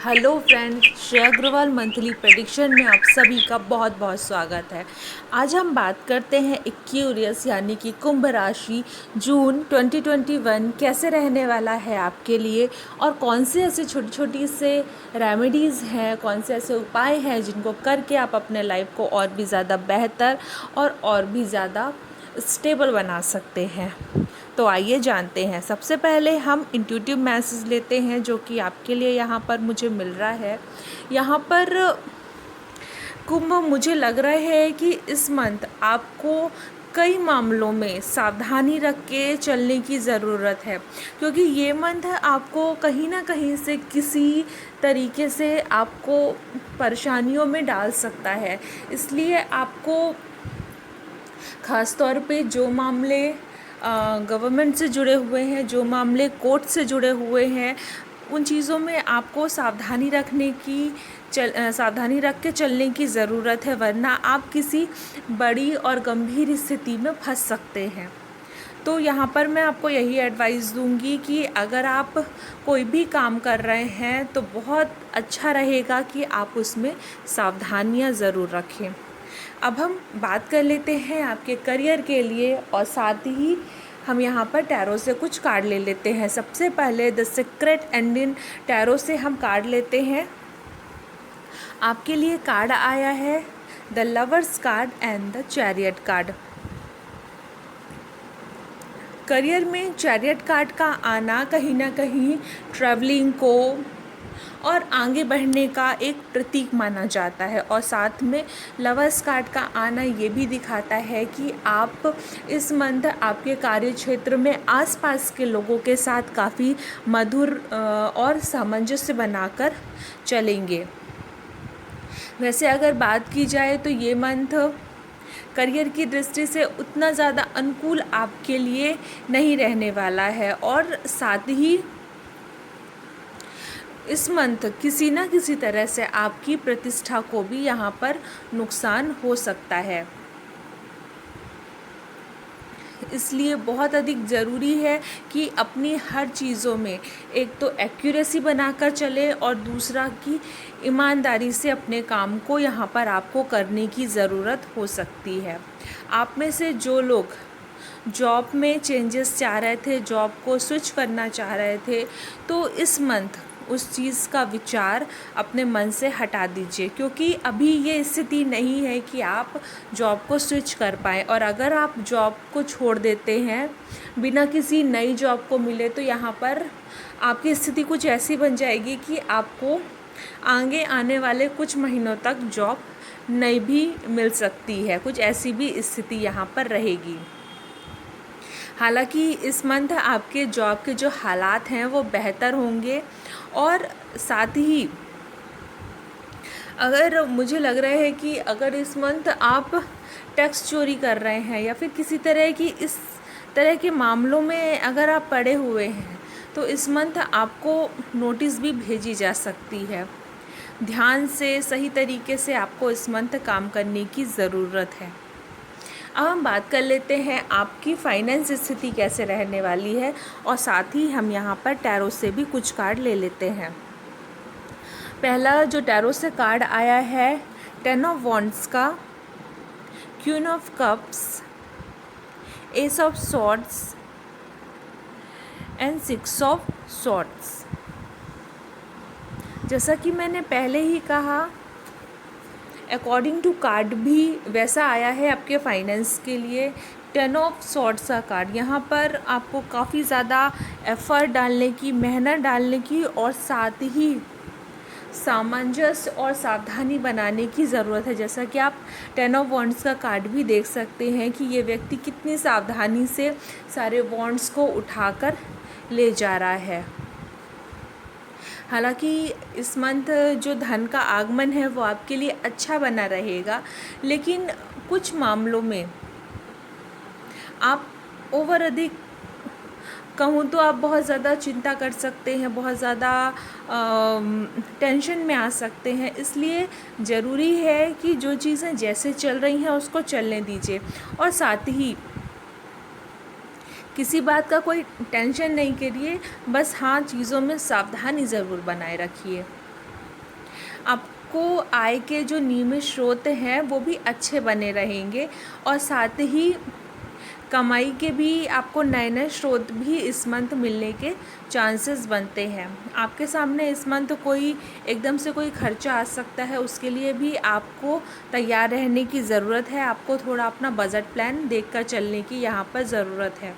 Hello friends, Shreya Agarwal monthly prediction में आप सभी का बहुत बहुत स्वागत है। आज हम बात करते हैं एक्यूरियस यानी कि कुंभ राशि जून 2021 कैसे रहने वाला है आपके लिए, और कौन से ऐसे छोटी छोटी से रेमेडीज़ हैं, कौन से ऐसे उपाय हैं जिनको करके आप अपने लाइफ को और भी ज़्यादा बेहतर और भी ज़्यादा स्टेबल बना सकते हैं। तो आइए जानते हैं। सबसे पहले हम इंट्यूटिव मैसेज लेते हैं जो कि आपके लिए यहाँ पर मुझे मिल रहा है। यहाँ पर कुंभ, मुझे लग रहा है कि इस मंथ आपको कई मामलों में सावधानी रख के चलने की ज़रूरत है, क्योंकि ये मंथ आपको कहीं ना कहीं से किसी तरीके से आपको परेशानियों में डाल सकता है। इसलिए आपको ख़ास तौर पे जो मामले गवर्नमेंट से जुड़े हुए हैं, जो मामले कोर्ट से जुड़े हुए हैं, उन चीज़ों में आपको सावधानी रख के चलने की ज़रूरत है, वरना आप किसी बड़ी और गंभीर स्थिति में फंस सकते हैं। तो यहाँ पर मैं आपको यही एडवाइस दूंगी कि अगर आप कोई भी काम कर रहे हैं तो बहुत अच्छा रहेगा कि आप उसमें सावधानियाँ ज़रूर रखें। अब हम बात कर लेते हैं आपके करियर के लिए, और साथ ही हम यहाँ पर टैरो से कुछ कार्ड ले लेते हैं। सबसे पहले द सीक्रेट एंडिंग टैरो से हम कार्ड लेते हैं। आपके लिए कार्ड आया है the lovers card and the chariot card. Career में चैरियट कार्ड का आना कहीं ना कहीं ट्रैवलिंग को और आगे बढ़ने का एक प्रतीक माना जाता है, और साथ में लवर्स कार्ड का आना ये भी दिखाता है कि आप इस मंथ आपके कार्य क्षेत्र में आसपास के लोगों के साथ काफ़ी मधुर और सामंजस्य बनाकर चलेंगे। वैसे अगर बात की जाए तो ये मंथ करियर की दृष्टि से उतना ज़्यादा अनुकूल आपके लिए नहीं रहने वाला है, और साथ ही इस मंथ किसी न किसी तरह से आपकी प्रतिष्ठा को भी यहाँ पर नुकसान हो सकता है। इसलिए बहुत अधिक ज़रूरी है कि अपनी हर चीज़ों में एक तो एक्यूरेसी बनाकर चले, और दूसरा कि ईमानदारी से अपने काम को यहाँ पर आपको करने की ज़रूरत हो सकती है। आप में से जो लोग जॉब में चेंजेस चाह रहे थे, जॉब को स्विच करना चाह रहे थे, तो इस मंथ उस चीज़ का विचार अपने मन से हटा दीजिए, क्योंकि अभी ये स्थिति नहीं है कि आप जॉब को स्विच कर पाएँ। और अगर आप जॉब को छोड़ देते हैं बिना किसी नई जॉब को मिले, तो यहाँ पर आपकी स्थिति कुछ ऐसी बन जाएगी कि आपको आगे आने वाले कुछ महीनों तक जॉब नहीं भी मिल सकती है। कुछ ऐसी भी स्थिति यहाँ पर रहेगी। हालांकि इस मंथ आपके जॉब के जो हालात हैं वो बेहतर होंगे, और साथ ही अगर मुझे लग रहा है कि अगर इस मंथ आप टैक्स चोरी कर रहे हैं या फिर किसी तरह की इस तरह के मामलों में अगर आप पड़े हुए हैं, तो इस मंथ आपको नोटिस भी भेजी जा सकती है। ध्यान से, सही तरीके से आपको इस मंथ काम करने की ज़रूरत है। अब हम बात कर लेते हैं आपकी फाइनेंस स्थिति कैसे रहने वाली है, और साथ ही हम यहाँ पर टैरो से भी कुछ कार्ड ले लेते हैं। पहला जो टैरो से कार्ड आया है टेन ऑफ वॉन्ड्स का, queen of cups, S of swords and six of swords. जैसा कि मैंने पहले ही कहा, अकॉर्डिंग टू कार्ड भी वैसा आया है आपके फाइनेंस के लिए। टेन ऑफ सॉर्ड्स का कार्ड, यहाँ पर आपको काफ़ी ज़्यादा एफर्ट डालने की, मेहनत डालने की, और साथ ही सामंजस्य और सावधानी बनाने की ज़रूरत है। जैसा कि आप टेन ऑफ वॉन्ड्स का कार्ड भी देख सकते हैं कि ये व्यक्ति कितनी सावधानी से सारे वॉन्ड्स को उठाकर ले जा रहा है। हालांकि इस मंथ जो धन का आगमन है वो आपके लिए अच्छा बना रहेगा, लेकिन कुछ मामलों में आप अधिक कहूँ तो आप बहुत ज़्यादा चिंता कर सकते हैं, बहुत ज़्यादा टेंशन में आ सकते हैं। इसलिए ज़रूरी है कि जो चीज़ें जैसे चल रही हैं उसको चलने दीजिए, और साथ ही किसी बात का कोई टेंशन नहीं करिए, बस हाँ, चीज़ों में सावधानी ज़रूर बनाए रखिए। आपको आय के जो नियमित स्रोत हैं वो भी अच्छे बने रहेंगे, और साथ ही कमाई के भी आपको नए नए स्रोत भी इस मंथ मिलने के चांसेस बनते हैं। आपके सामने इस मंथ कोई एकदम से कोई खर्चा आ सकता है, उसके लिए भी आपको तैयार रहने की ज़रूरत है। आपको थोड़ा अपना बजट प्लान देखकर चलने की यहाँ पर ज़रूरत है।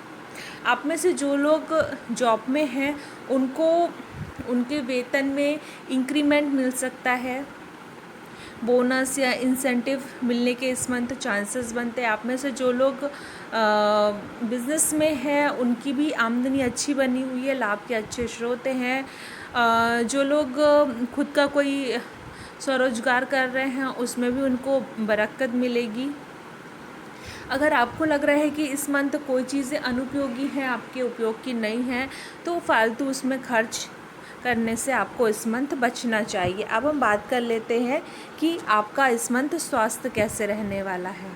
आप में से जो लोग जॉब में हैं उनको उनके वेतन में इंक्रीमेंट मिल सकता है, बोनस या इंसेंटिव मिलने के इस मंथ चांसेस बनते हैं। आप में से जो लोग बिज़नेस में हैं उनकी भी आमदनी अच्छी बनी हुई है, लाभ के अच्छे स्रोत हैं। जो लोग खुद का कोई स्वरोजगार कर रहे हैं उसमें भी उनको बरकत मिलेगी। अगर आपको लग रहा है कि इस मंथ कोई चीज़ें अनुपयोगी हैं, आपके उपयोग की नहीं हैं, तो फालतू उसमें खर्च करने से आपको इस मंथ बचना चाहिए। अब हम बात कर लेते हैं कि आपका इस मंथ स्वास्थ्य कैसे रहने वाला है।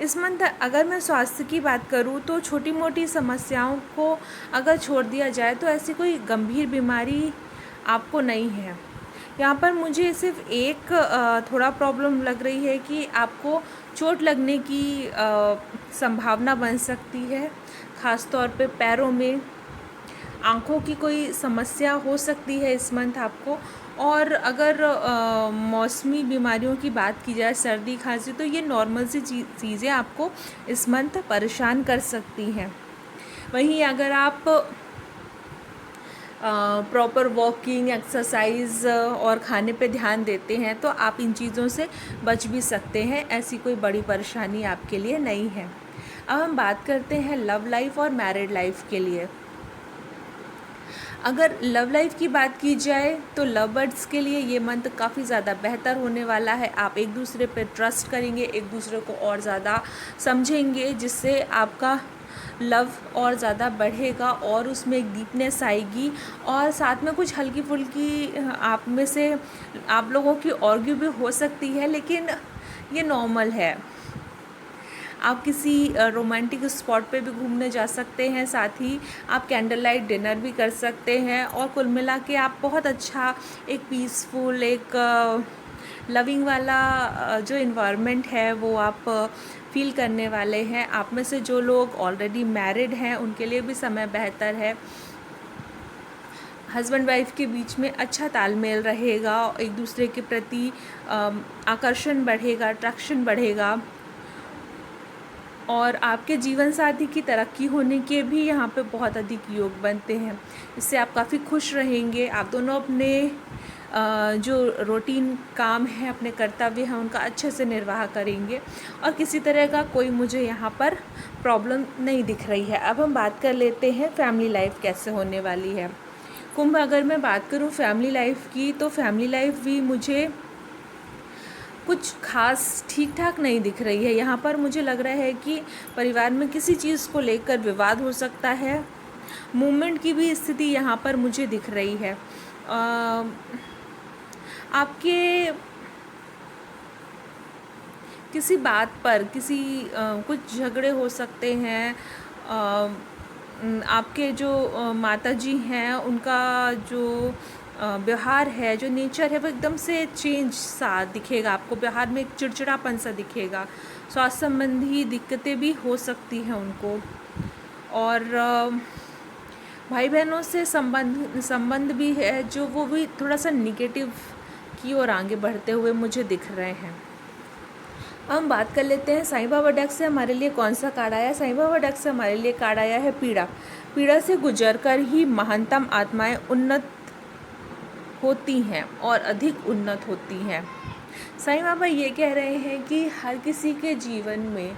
इस मंथ अगर मैं स्वास्थ्य की बात करूँ तो छोटी मोटी समस्याओं को अगर छोड़ दिया जाए तो ऐसी कोई गंभीर बीमारी आपको नहीं है। यहाँ पर मुझे सिर्फ एक थोड़ा प्रॉब्लम लग रही है कि आपको चोट लगने की संभावना बन सकती है, ख़ास तौर पे पैरों में। आँखों की कोई समस्या हो सकती है इस मंथ आपको। और अगर मौसमी बीमारियों की बात की जाए, सर्दी खांसी, तो ये नॉर्मल सी चीज़ें आपको इस मंथ परेशान कर सकती हैं। वहीं अगर आप प्रॉपर वॉकिंग, एक्सरसाइज और खाने पे ध्यान देते हैं तो आप इन चीज़ों से बच भी सकते हैं। ऐसी कोई बड़ी परेशानी आपके लिए नहीं है। अब हम बात करते हैं लव लाइफ और मैरिड लाइफ के लिए। अगर लव लाइफ की बात की जाए तो लव बर्ड्स के लिए ये मंथ काफ़ी ज़्यादा बेहतर होने वाला है। आप एक दूसरे पे ट्रस्ट करेंगे, एक दूसरे को और ज़्यादा समझेंगे, जिससे आपका लव और ज़्यादा बढ़ेगा और उसमें एक डीपनेस आएगी। और साथ में कुछ हल्की फुल्की आप में से आप लोगों की आर्ग्यू भी हो सकती है, लेकिन ये नॉर्मल है। आप किसी रोमांटिक स्पॉट पे भी घूमने जा सकते हैं, साथ ही आप कैंडल लाइट डिनर भी कर सकते हैं। और कुल मिला के आप बहुत अच्छा एक पीसफुल, एक लविंग वाला जो इन्वायरमेंट है वो आप फील करने वाले हैं। आप में से जो लोग ऑलरेडी मैरिड हैं उनके लिए भी समय बेहतर है। हस्बैंड वाइफ के बीच में अच्छा तालमेल रहेगा, एक दूसरे के प्रति आकर्षण बढ़ेगा, अट्रैक्शन बढ़ेगा। और आपके जीवन साथी की तरक्की होने के भी यहाँ पे बहुत अधिक योग बनते हैं। इससे आप काफ़ी खुश रहेंगे। आप दोनों अपने जो रूटीन काम है, अपने कर्तव्य हैं, उनका अच्छे से निर्वाह करेंगे और किसी तरह का कोई मुझे यहाँ पर प्रॉब्लम नहीं दिख रही है। अब हम बात कर लेते हैं फैमिली लाइफ कैसे होने वाली है। कुंभ, अगर मैं बात करूँ फैमिली लाइफ की, तो फैमिली लाइफ भी मुझे कुछ खास ठीक ठाक नहीं दिख रही है। यहाँ पर मुझे लग रहा है कि परिवार में किसी चीज़ को लेकर विवाद हो सकता है। मूवमेंट की भी स्थिति यहाँ पर मुझे दिख रही है। आपके किसी बात पर कुछ झगड़े हो सकते हैं। आपके जो माताजी हैं उनका जो व्यवहार है, जो नेचर है, वो एकदम से चेंज सा दिखेगा आपको। व्यवहार में एक चिड़चिड़ापन सा दिखेगा। स्वास्थ्य संबंधी दिक्कतें भी हो सकती हैं उनको। और भाई बहनों से संबंध भी है जो वो भी थोड़ा सा निगेटिव की ओर आगे बढ़ते हुए मुझे दिख रहे हैं। हम बात कर लेते हैं साईं बाबा डेक से हमारे लिए कौन सा कार्ड आया है। साईं बाबा डेक से हमारे लिए कार्ड आया है पीड़ा। पीड़ा से गुजरकर ही महानतम आत्माएं उन्नत होती हैं और अधिक उन्नत होती हैं। साईं बाबा ये कह रहे हैं कि हर किसी के जीवन में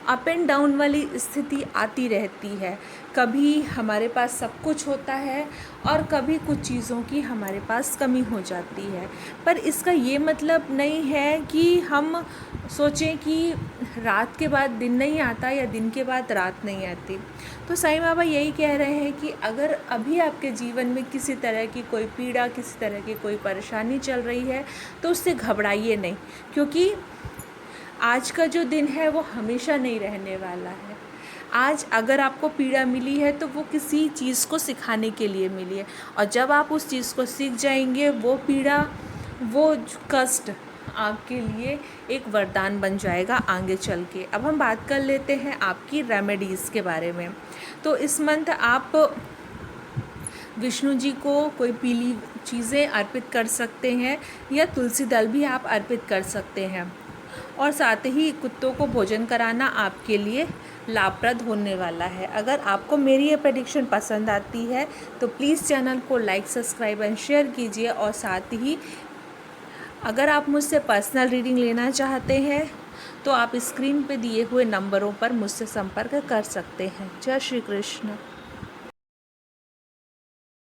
अप एंड डाउन वाली स्थिति आती रहती है। कभी हमारे पास सब कुछ होता है और कभी कुछ चीज़ों की हमारे पास कमी हो जाती है। पर इसका ये मतलब नहीं है कि हम सोचें कि रात के बाद दिन नहीं आता या दिन के बाद रात नहीं आती। तो साईं बाबा यही कह रहे हैं कि अगर अभी आपके जीवन में किसी तरह की कोई पीड़ा, किसी तरह की कोई परेशानी चल रही है तो उससे घबराइए नहीं, क्योंकि आज का जो दिन है वो हमेशा नहीं रहने वाला है। आज अगर आपको पीड़ा मिली है तो वो किसी चीज़ को सिखाने के लिए मिली है, और जब आप उस चीज़ को सीख जाएंगे वो पीड़ा वो कष्ट आपके लिए एक वरदान बन जाएगा आगे चल के। अब हम बात कर लेते हैं आपकी रेमेडीज़ के बारे में। तो इस मंथ आप विष्णु जी को कोई पीली चीज़ें अर्पित कर सकते हैं या तुलसी दल भी आप अर्पित कर सकते हैं। और साथ ही कुत्तों को भोजन कराना आपके लिए लाभप्रद होने वाला है। अगर आपको मेरी ये प्रेडिक्शन पसंद आती है तो प्लीज़ चैनल को लाइक, सब्सक्राइब एंड शेयर कीजिए। और साथ ही अगर आप मुझसे पर्सनल रीडिंग लेना चाहते हैं तो आप स्क्रीन पे दिए हुए नंबरों पर मुझसे संपर्क कर सकते हैं। जय श्री कृष्ण।